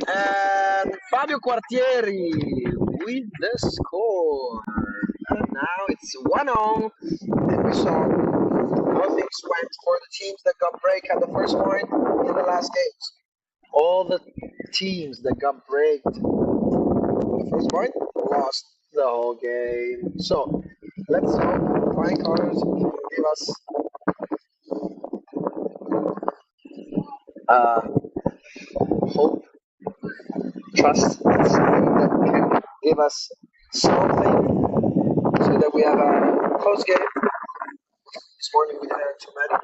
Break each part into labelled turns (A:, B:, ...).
A: And Fabio Quartieri with the score. And now it's 1-0. And we saw how things went for the teams that got break at the first point in the last games. All the teams that got breaked at the first point lost the whole game. So let's hope Flying Colors can give us hope, trust, something that can give us something so that we have a close game. This morning we didn't have too many.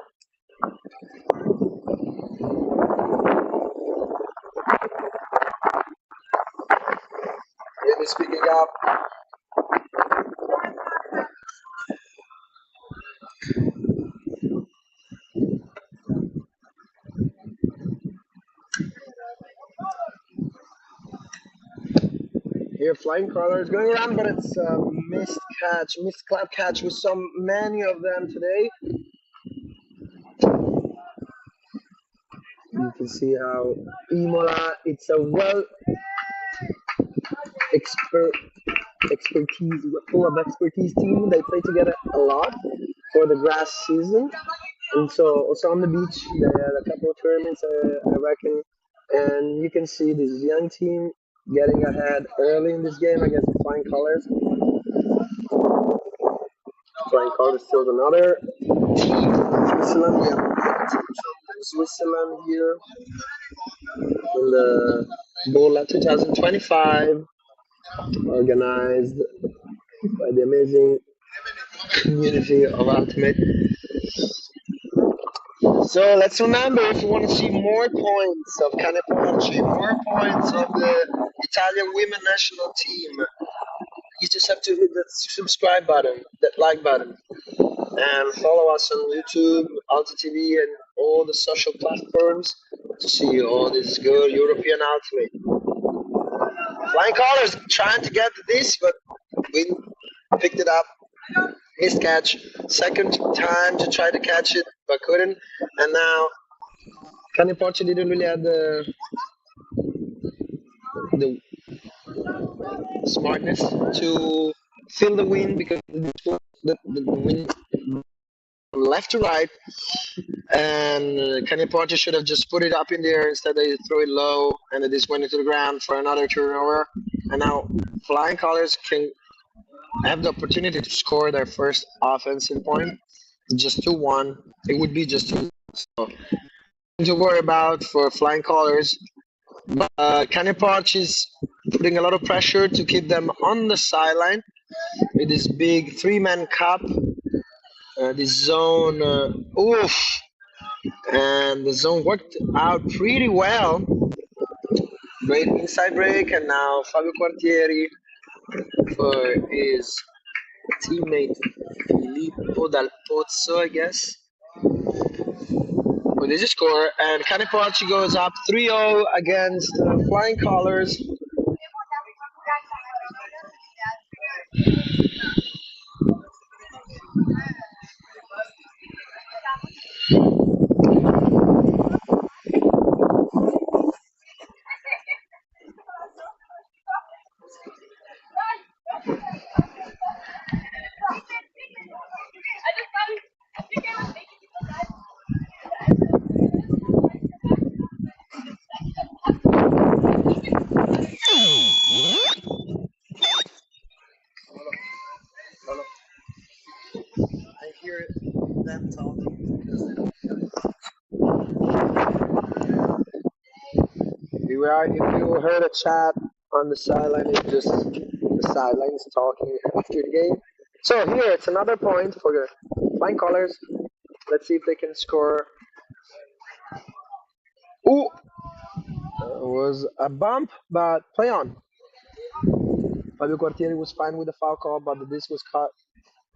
A: Really speaking up. Here, Flying Crawler is going around, but it's a missed clap catch with many of them today. You can see how Imola, it's a full of expertise team. They play together a lot for the grass season. And so also on the beach, they had a couple of tournaments, I reckon. And you can see this young team getting ahead early in this game against the Flying Colors. Flying Colors still another team from Switzerland. We have a team from Switzerland here in the Burla 2025, organized by the amazing community of Ultimate. So let's remember, if you want to see more points of Canieporci, more points of the Italian women national team, you just have to hit that subscribe button, that like button, and follow us on YouTube, ULTI.TV, and all the social platforms to see all this good European Ultimate. Flying Colors trying to get this, but we picked it up. Missed catch, second time to try to catch it, but couldn't. And now Canieporci didn't really have the smartness to fill the wind, because the wind from left to right, and Canieporci should have just put it up in the air. Instead they threw it low, and it just went into the ground for another turnover. And now Flying Colors can have the opportunity to score their first offensive point. Just 2-1. It would be just 2. So nothing to worry about for Flying Colors. But Canieporci is putting a lot of pressure to keep them on the sideline with this big 3-man cup. This zone, and the zone worked out pretty well. Great inside break, and now Fabio Quartieri for his teammate Filippo Dal Pozzo, I guess. With his score, and Canieporci goes up 3-0 against Flying Colors. I hear them talking because they don't feel it. If you heard a chat on the sideline, it's just the sidelines talking after the game. So here, it's another point for the Flying Colors. Let's see if they can score. Ooh! It was a bump, but play on. Fabio Quartieri was fine with the foul call, but this was caught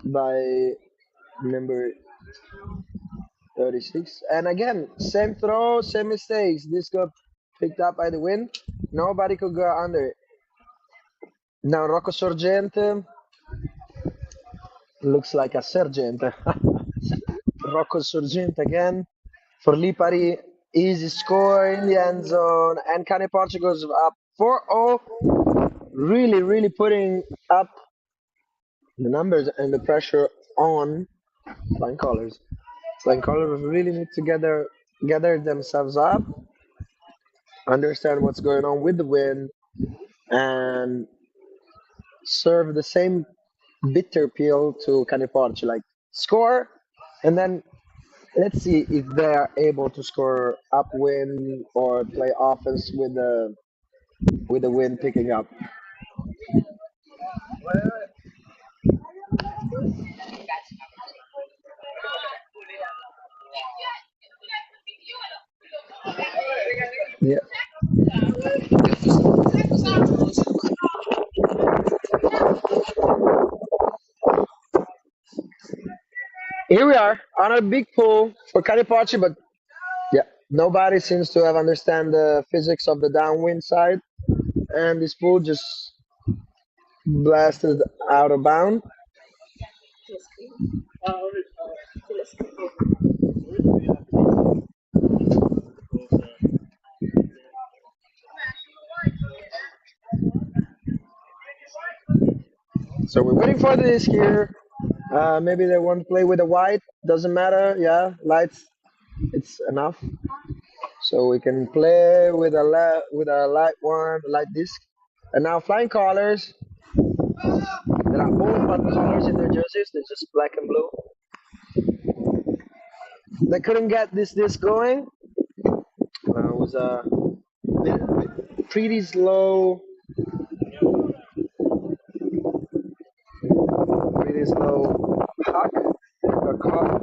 A: by number 36. And again, same throw, same mistakes. This got picked up by the wind. Nobody could go under it. Now Rocco Sorgente looks like a sergeant. Rocco Sorgente again for Lipari. Easy score in the end zone, and Canieporci goes up 4-0. Really putting up the numbers and the pressure on Flying Colors. Flying Colors really need to gather themselves up, understand what's going on with the wind, and serve the same bitter pill to Canieporci, like score, and then let's see if they are able to score upwind or play offense with the wind picking up. Yeah. Here we are on a big pool for Canieporci, but yeah, nobody seems to have understand the physics of the downwind side, and this pool just blasted out of bound. So we're waiting for the disc here. Maybe they want to play with the white. Doesn't matter. Yeah, lights. It's enough. So we can play with with a light one, light disc. And now flying colors. There are both fun colors in their jerseys. They're just black and blue. They couldn't get this disc going. It was a pretty slow, huck or call.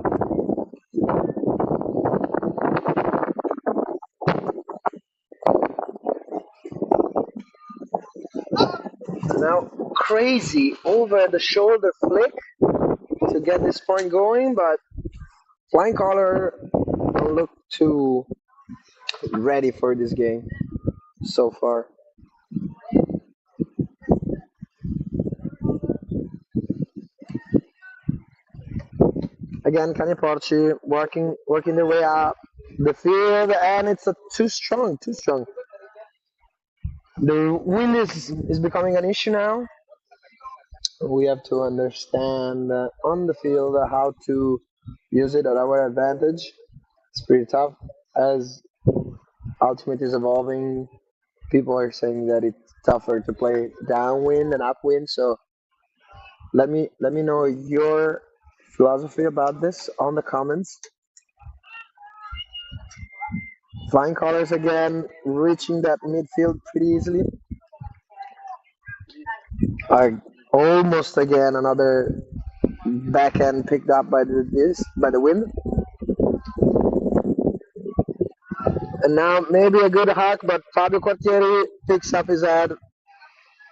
A: Now crazy over the shoulder flick to get this point going, but flying color don't look too ready for this game so far. Again, Canieporci working their way up the field, and it's too strong, too strong. The wind is becoming an issue now. We have to understand on the field how to use it at our advantage. It's pretty tough as Ultimate is evolving. People are saying that it's tougher to play downwind and upwind. So let me know your philosophy about this on the comments. Flying colors again, reaching that midfield pretty easily. Almost again another backhand picked up by the wind. And now maybe a good hack, but Fabio Quartieri picks up his head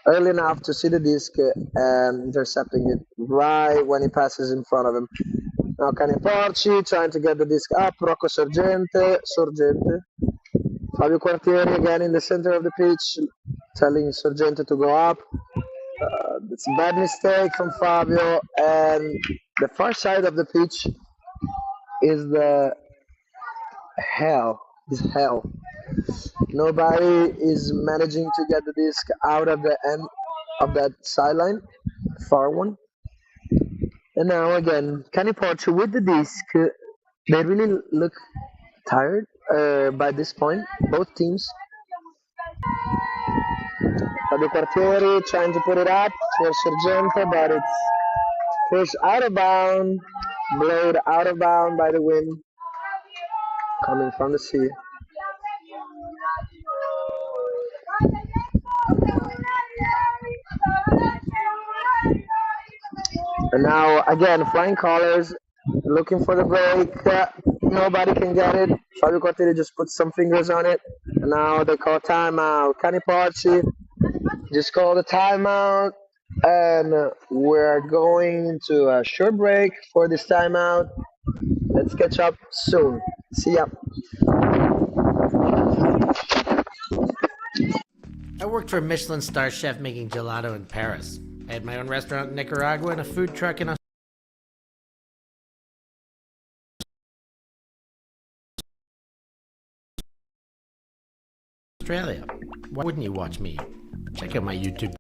A: early enough to see the disc and intercepting it right when he passes in front of him. Now Canieporci trying to get the disc up, Rocco Sorgente. Fabio Quartieri again in the center of the pitch, telling Sorgente to go up. It's a bad mistake from Fabio, and the far side of the pitch is the hell. Is hell. Nobody is managing to get the disc out of the end of that sideline, far one. And now again, Canieporci with the disc. They really look tired by this point, both teams. Fabio Quartieri trying to put it up for Sorgente, but it's pushed out of bound, blowed out of bound by the wind coming from the sea. And now again, flying colors, looking for the break. Nobody can get it. Fabio Quartieri just put some fingers on it. And now they call timeout. Canieporci just called a timeout. And we're going to a short break for this timeout. Let's catch up soon. See ya.
B: I worked for a Michelin star chef making gelato in Paris. I had my own restaurant in Nicaragua and a food truck in Australia. Why wouldn't you watch me? Check out my YouTube.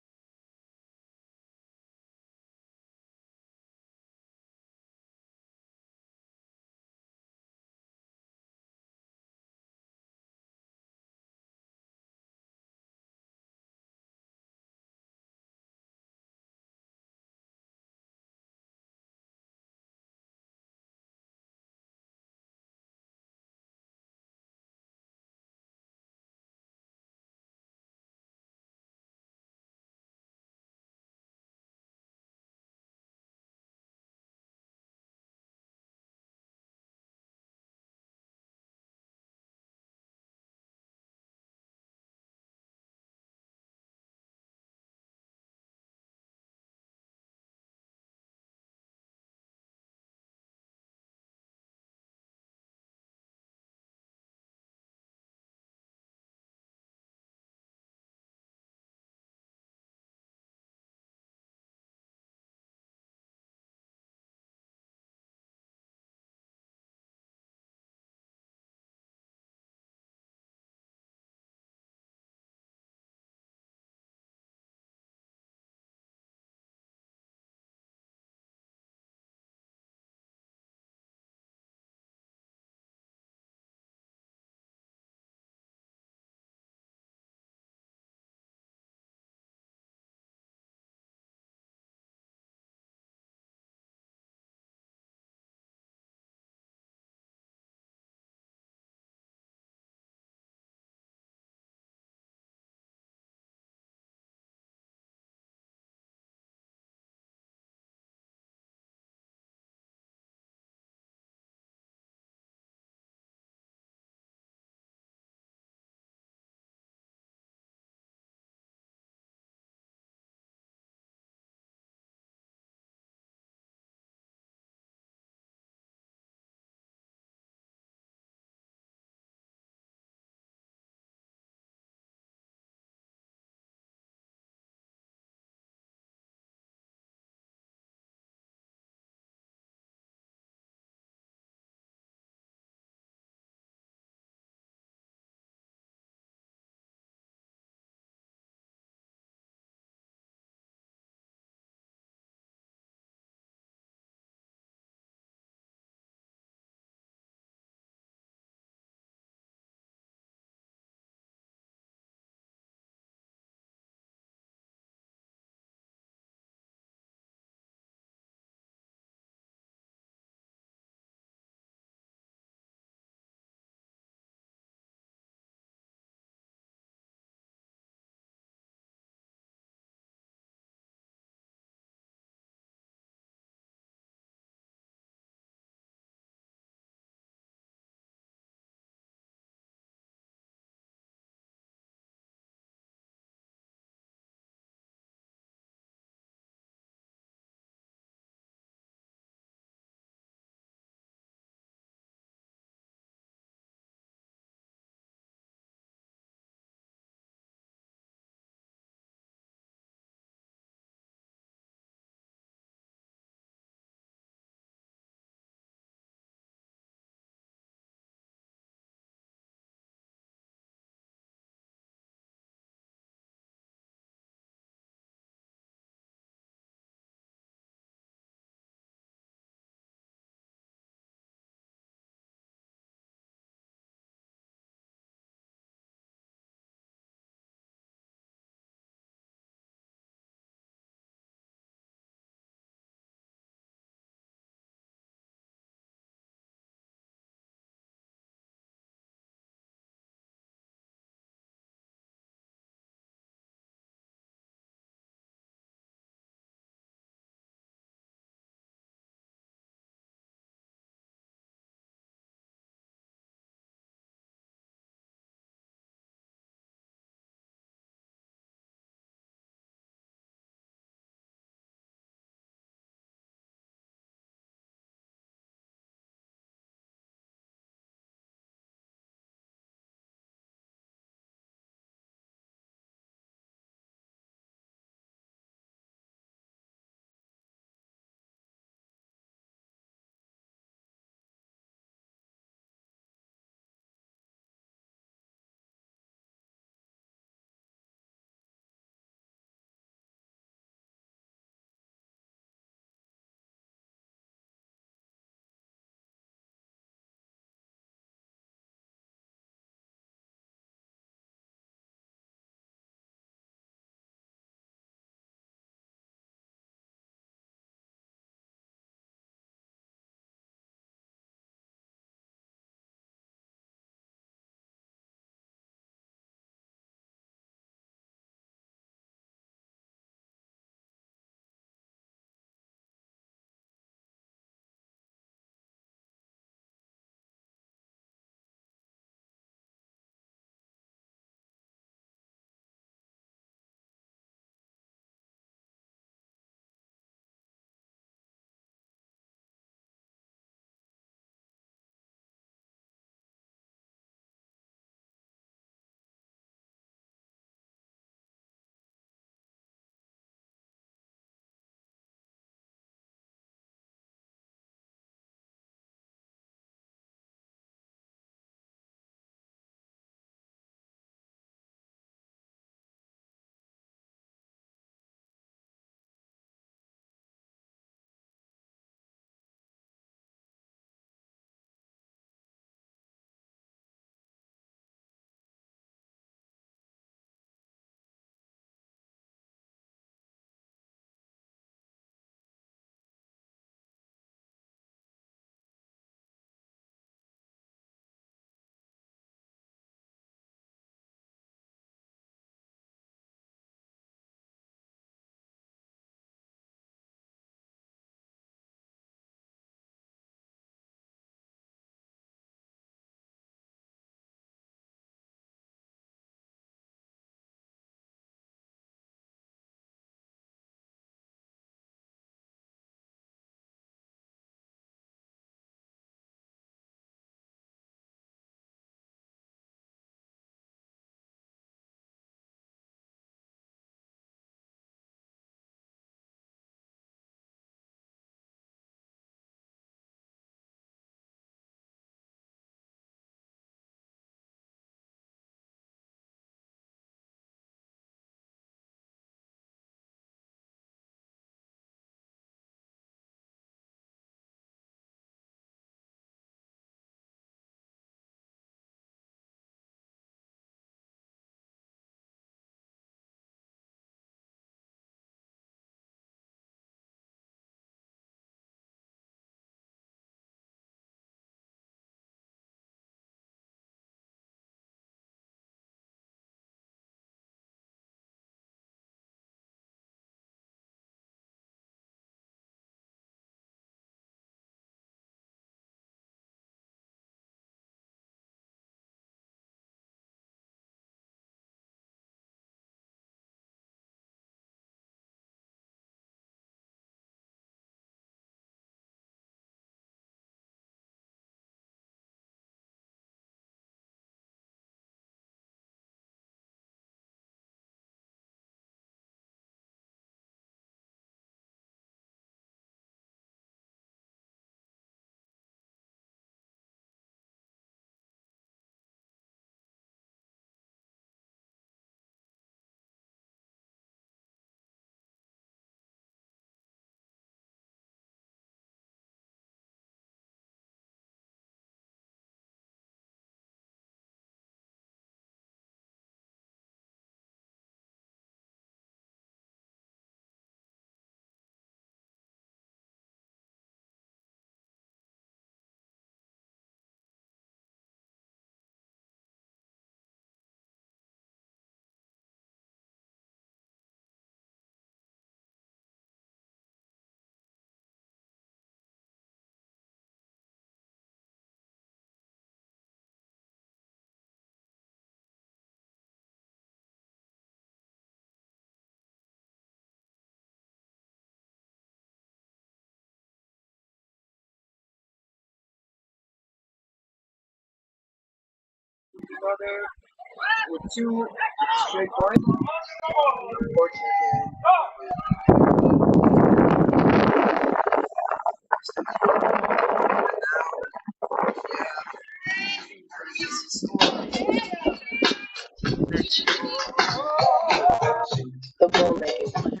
A: The ball making.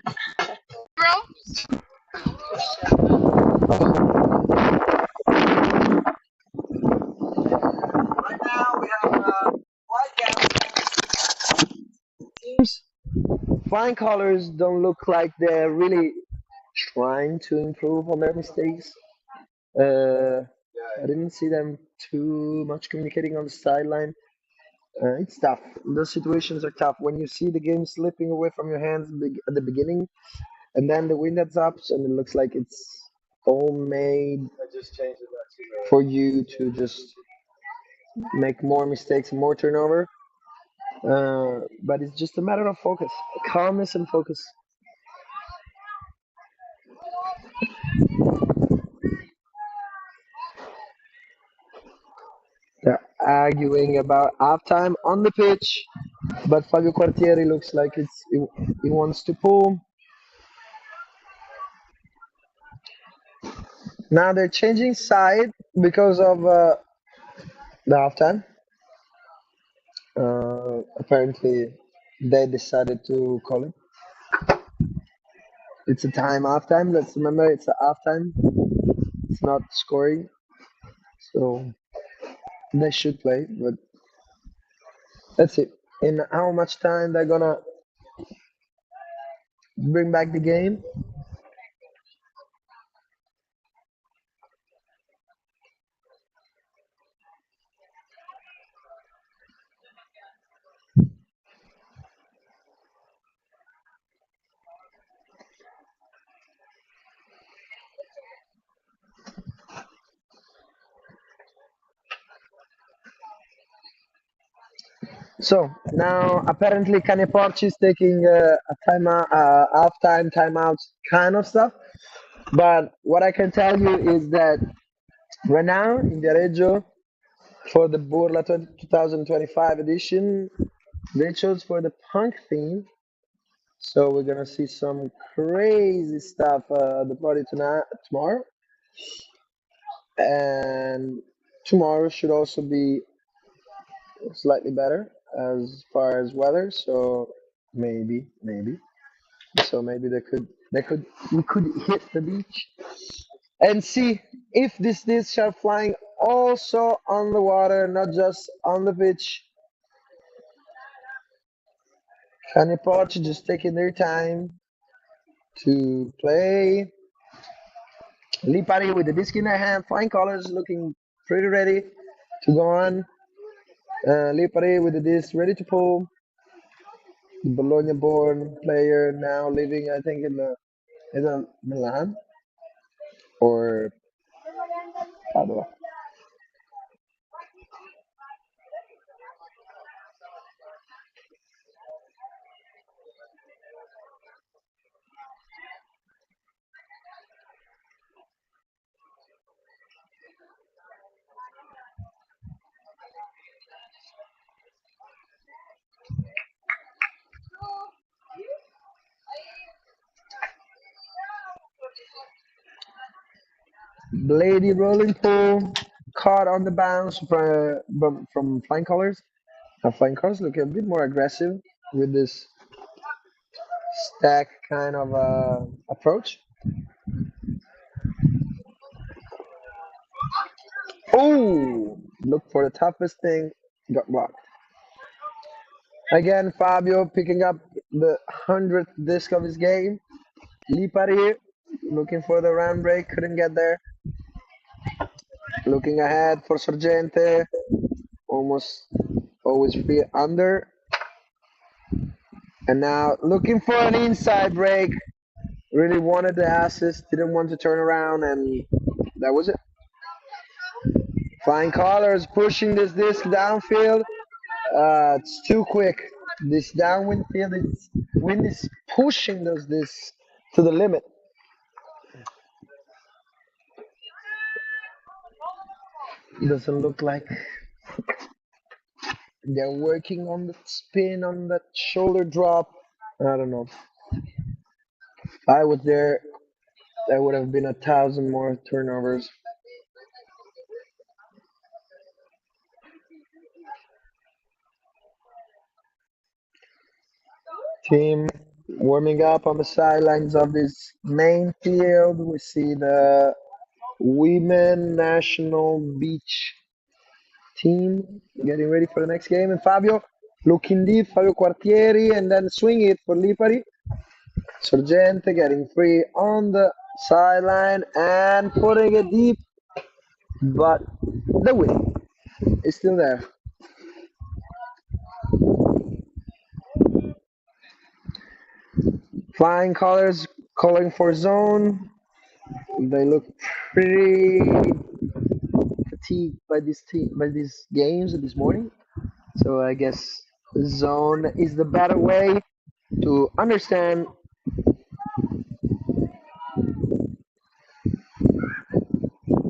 A: Teams, flying colors don't look like they're really trying to improve on their mistakes. Uh, I didn't see them too much communicating on the sideline. It's tough. Those situations are tough when you see the game slipping away from your hands at the beginning, and then the wind heads up, and it looks like it's all made for you to just make more mistakes and more turnover. But it's just a matter of focus, calmness, and focus. They're arguing about halftime on the pitch, but Fabio Quartieri looks like he wants to pull. Now they're changing side because of the halftime. Apparently, they decided to call it. It's a time halftime. Let's remember it's a halftime. It's not scoring, so they should play. But let's see in how much time they're gonna bring back the game. So now apparently Canieporci is taking a halftime timeout kind of stuff. But what I can tell you is that right now in Viareggio for the Burla 2025 edition, they chose for the punk theme. So we're gonna see some crazy stuff at the party tonight, tomorrow, and tomorrow should also be slightly better as far as weather. So maybe. So maybe we could hit the beach and see if these discs are flying also on the water, not just on the pitch. Canieporci just taking their time to play. Lipari with the disc in their hand, flying colors looking pretty ready to go on. Lipari with the disc ready to pull. The Bologna-born player now living, I think, in the Milan or Padua. Blady rolling pull, caught on the bounce from flying colors. Flying colors look a bit more aggressive with this stack kind of approach. Oh, look for the toughest thing, got blocked. Again, Fabio picking up the 100th disc of his game. Lipari looking for the round break, couldn't get there. Looking ahead for Sorgente, almost always free under. And now looking for an inside break. Really wanted the assist, didn't want to turn around, and that was it. Flying colors pushing this disc downfield. It's too quick. This downwind field, wind is pushing those discs to the limit. It doesn't look like They're working on the spin, on that shoulder drop. I don't know. If I was there, there would have been 1,000 more turnovers. Team warming up on the sidelines of this main field. We see the women national beach team getting ready for the next game. And Fabio looking deep, Fabio Quartieri, and then swing it for Lipari. Sorgente getting free on the sideline and putting it deep, but the win is still there. Flying colors calling for zone. They look pretty fatigued by these games this morning. So I guess zone is the better way to understand.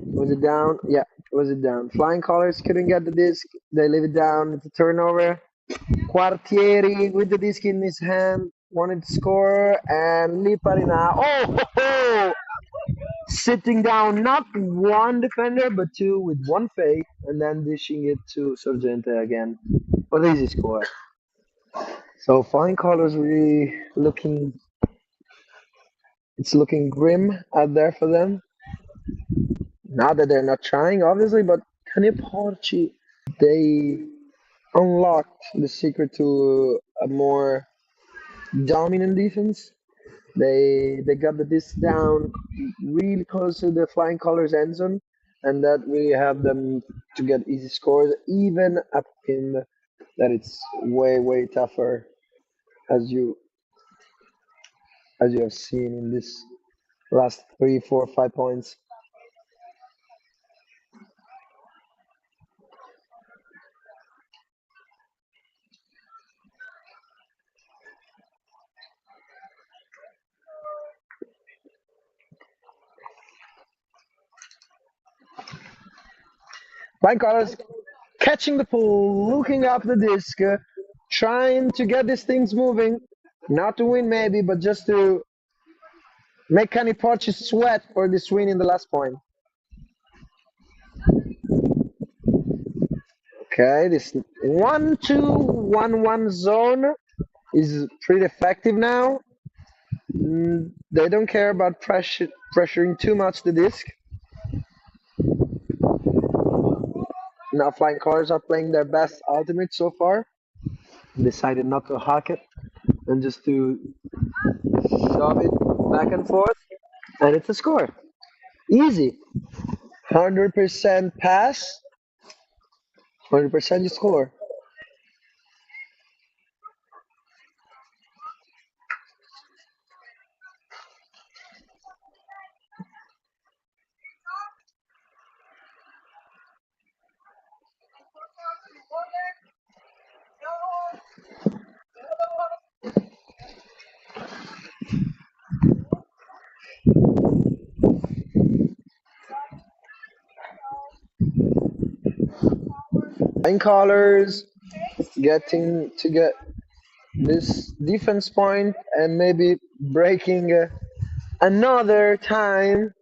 A: Was it down? Yeah, was it down? Flying colors couldn't get the disc. They leave it down. It's a turnover. Quartieri with the disc in his hand wanted to score, and Lipari now. Oh, sitting down, not one defender but two with one fake, and then dishing it to Sorgente again for the easy score. So flying colors really looking. It's looking grim out there for them. Not that they're not trying, obviously, but Canieporci, they unlocked the secret to a more dominant defense. They got the disc down really close to the flying colors end zone, and that really helped them to get easy scores, even up in that it's way tougher as you have seen in this last 3, 4, 5 points. Flying colors catching the pull, looking up the disc, trying to get these things moving, not to win maybe, but just to make Canieporci sweat for this win in the last point. Okay, this 1-2-1-1 zone is pretty effective now. They don't care about pressuring too much the disc. Now flying colors are playing their best ultimate so far. Decided not to hack it and just to shove it back and forth, and it's a score. Easy. 100% pass, 100% you score. Flying colors getting to get this defense point and maybe breaking another time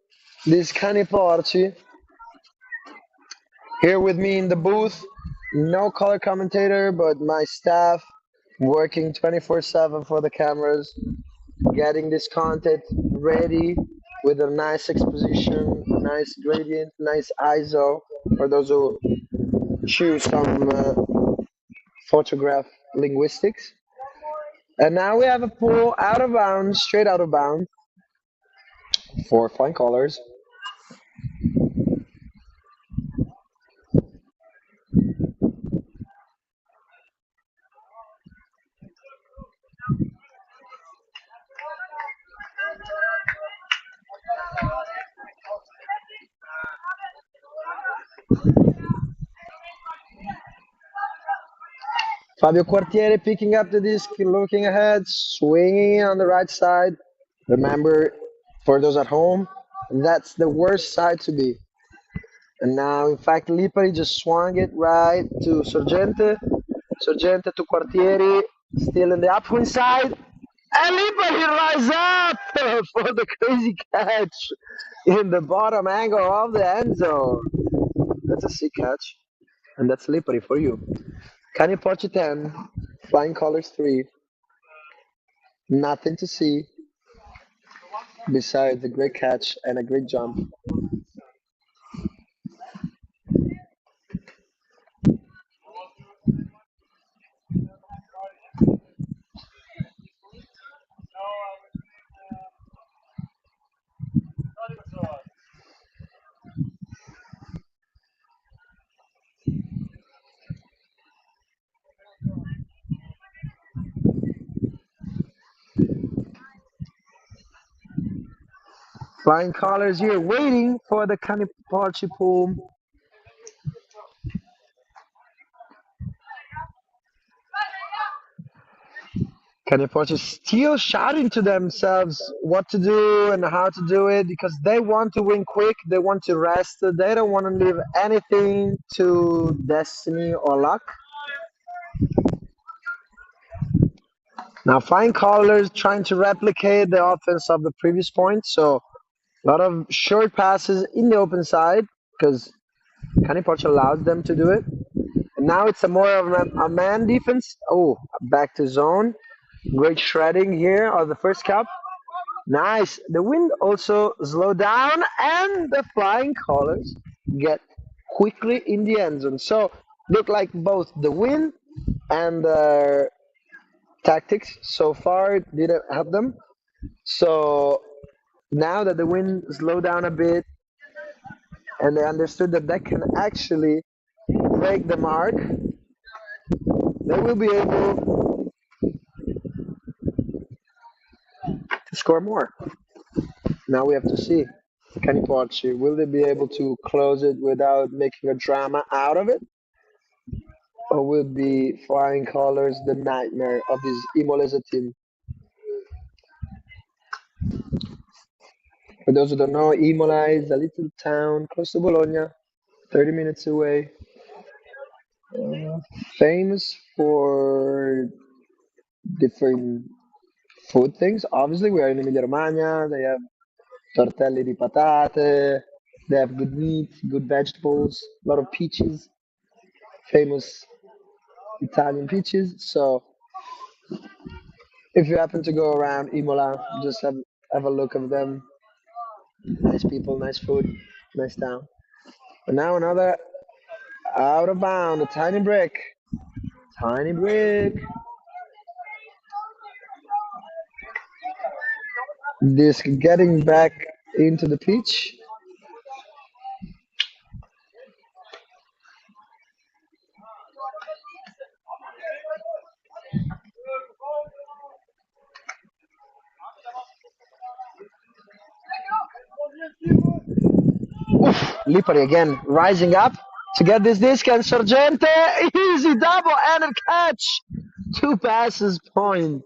A: this Canieporci. Here with me in the booth, no color commentator, but my staff working 24/7 for the cameras, getting this content ready with a nice exposition, nice gradient, nice ISO for those who choose some photograph linguistics. And now we have a pull out of bounds, straight out of bounds for flying colors. Fabio Quartieri picking up the disc, looking ahead, swinging on the right side. Remember, for those at home, that's the worst side to be. And now, in fact, Lipari just swung it right to Sorgente. Sorgente to Quartieri, still in the upwind side. And Lipari rise up for the crazy catch in the bottom angle of the end zone. That's a sick catch. And that's Lipari for you. Canieporci 10, Flying Colors 3. Nothing to see besides a great catch and a great jump. Flying Colors here waiting for the Canieporci pool. Canieporci still shouting to themselves what to do and how to do it because they want to win quick, they want to rest, they don't want to leave anything to destiny or luck. Now Flying Colors trying to replicate the offense of the previous point, so a lot of short passes in the open side because Canieporci allows them to do it. And now it's a more of a man defense. Oh, back to zone. Great shredding here of the first cup. Nice. The wind also slowed down, and the Flying Colors get quickly in the end zone. So look like both the wind and the tactics so far didn't help them. So now that the wind slowed down a bit, and they understood that that can actually break the mark, they will be able to score more. Now we have to see. Canieporci, will they be able to close it without making a drama out of it? Or will be Flying Colors the nightmare of this Imolese team? For those who don't know, Imola is a little town close to Bologna, 30 minutes away. Famous for different food things. Obviously, we are in Emilia Romagna. They have tortelli di patate. They have good meat, good vegetables, a lot of peaches. Famous Italian peaches. So if you happen to go around Imola, just have a look of them. Nice people, nice food, nice town. And now another out of bound, a tiny brick. Tiny brick. This getting back into the pitch. Lipari again rising up to get this disc and Sorgente. Easy double-handed catch. 2 passes point.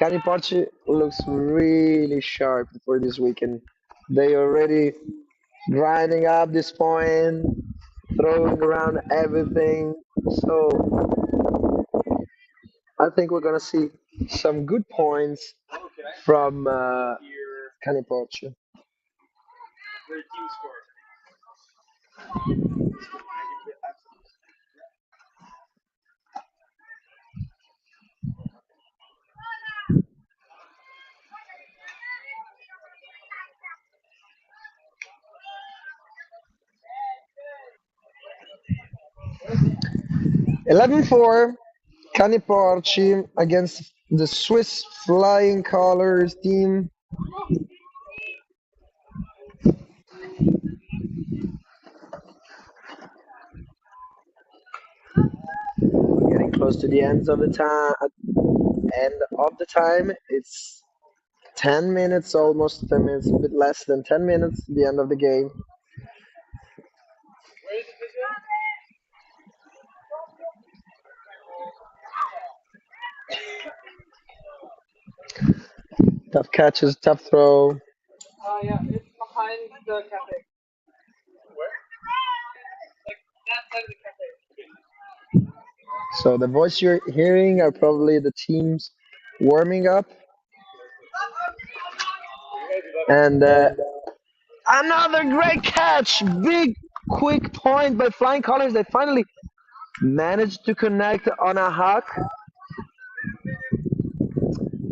A: Canieporci looks really sharp for this weekend. They already grinding up this point, throwing around everything. So I think we're gonna see some good points from Canieporci. 11-4, Canieporci against the Swiss Flying Colors team. We're getting close to the end of the time. It's 10 minutes, almost 10 minutes, a bit less than 10 minutes, the end of the game. Tough catches, tough throw.
C: Yeah, it's behind the cafe. Where? Like that side of the cafe.
A: So the voice you're hearing are probably the teams warming up. And another great catch! Big, quick point by Flying Colors. They finally managed to connect on a huck.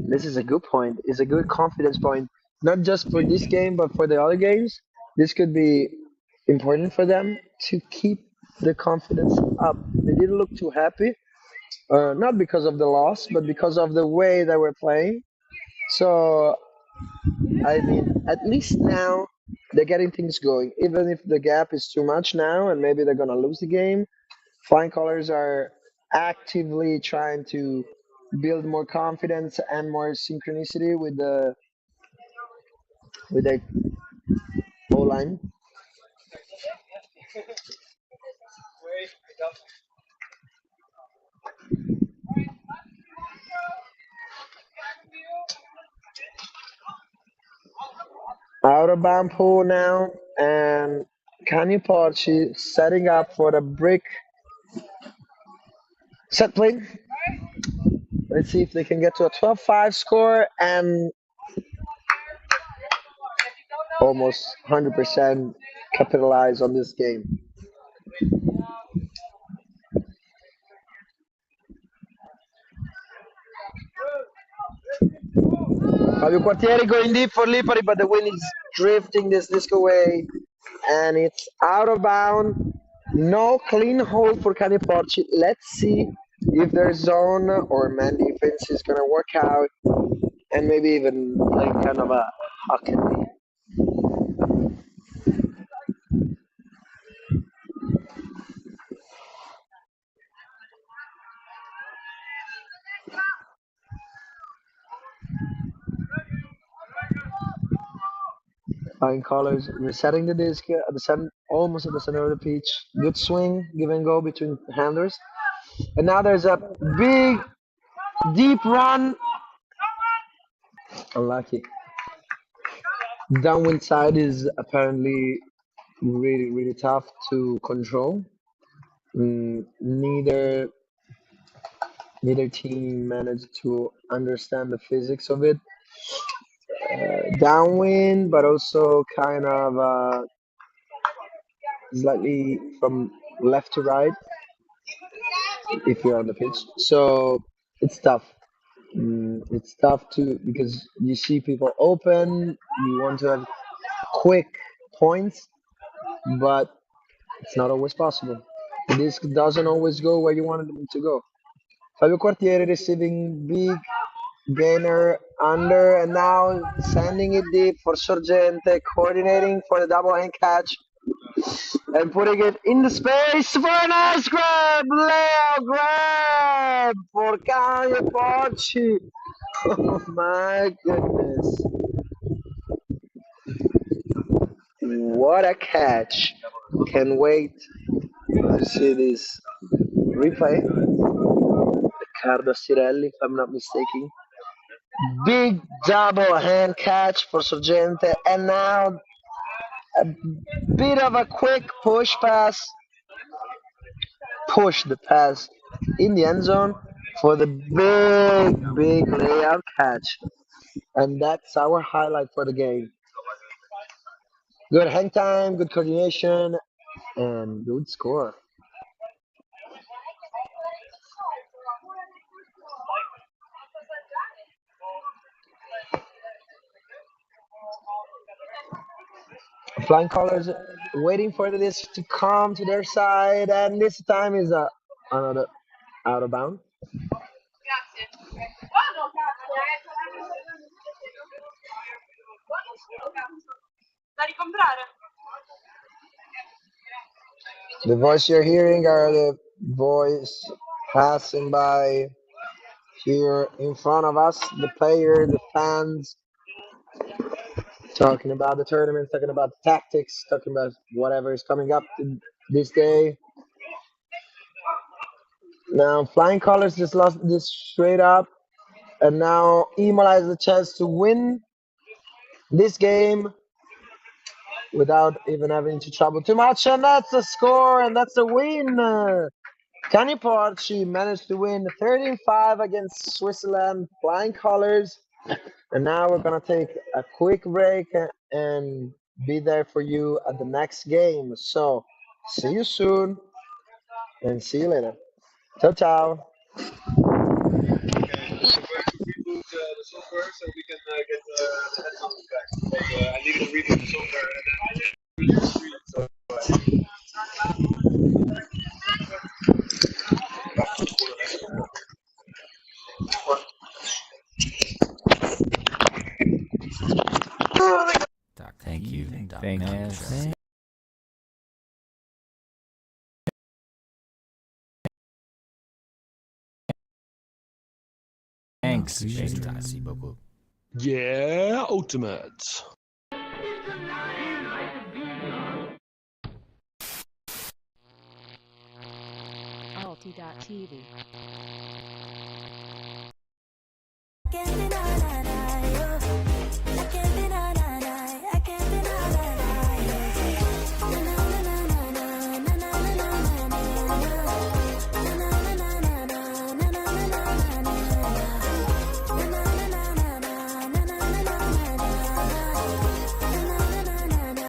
A: This is a good point. It's a good confidence point, not just for this game, but for the other games. This could be important for them to keep the confidence up. They didn't look too happy, not because of the loss, but because of the way they were playing. So, I mean, at least now they're getting things going. Even if the gap is too much now and maybe they're going to lose the game, Flying Colors are actively trying to build more confidence and more synchronicity with their O line. Out of bound pool now, and Canieporci setting up for the brick set play. Let's see if they can get to a 12-5 score and almost 100% capitalize on this game. Fabio Quartieri going deep for Lipari, but the wind is drifting this disc away, and it's out of bound. No clean hold for Canieporci. Let's see if their zone or man defense is going to work out, and maybe even like kind of a hockey. Flying Colors resetting the disc at the center, almost at the center of the pitch. Good swing, give and go between handlers. And now there's a big, deep run. Unlucky. Downwind side is apparently really, really tough to control. Neither team managed to understand the physics of it. Downwind, but also kind of slightly from left to right if you're on the pitch. So it's tough. It's tough to because you see people open. You want to have quick points, but it's not always possible. This doesn't always go where you want it to go. Fabio Quartieri receiving big gainer under and now sending it deep for Sorgente, coordinating for the double hand catch and putting it in the space for a nice grab. Leo grab for Canieporci. Oh my goodness. What a catch. Can't wait to see this replay. Riccardo Sirelli, if I'm not mistaken. Big double hand catch for Sorgente, and now a bit of a quick push pass. Push the pass in the end zone for the big layout catch. And that's our highlight for the game. Good hang time, good coordination, and good score. Flying Colors waiting for this to come to their side, and this time is another out of bound. The voice you're hearing are the voice passing by here in front of us, the player, the fans, talking about the tournament, talking about tactics, talking about whatever is coming up this day. Now, Flying Colors just lost this straight up, and now Imola has the chance to win this game without even having to trouble too much, and that's a score, and that's a win. Canieporci managed to win 13-5 against Switzerland, flying colors. And now we're gonna take a quick break and be there for you at the next game. So see you soon and see you later. Ciao, ciao. Okay, so where to reboot the software so we can get the headphones back. Because I need to reboot the software and then I need to screen. So.
D: Thank you.
E: Thank you.
D: Thanks. Merci beaucoup.
F: Yeah, ultimate.
G: ULTI.TV.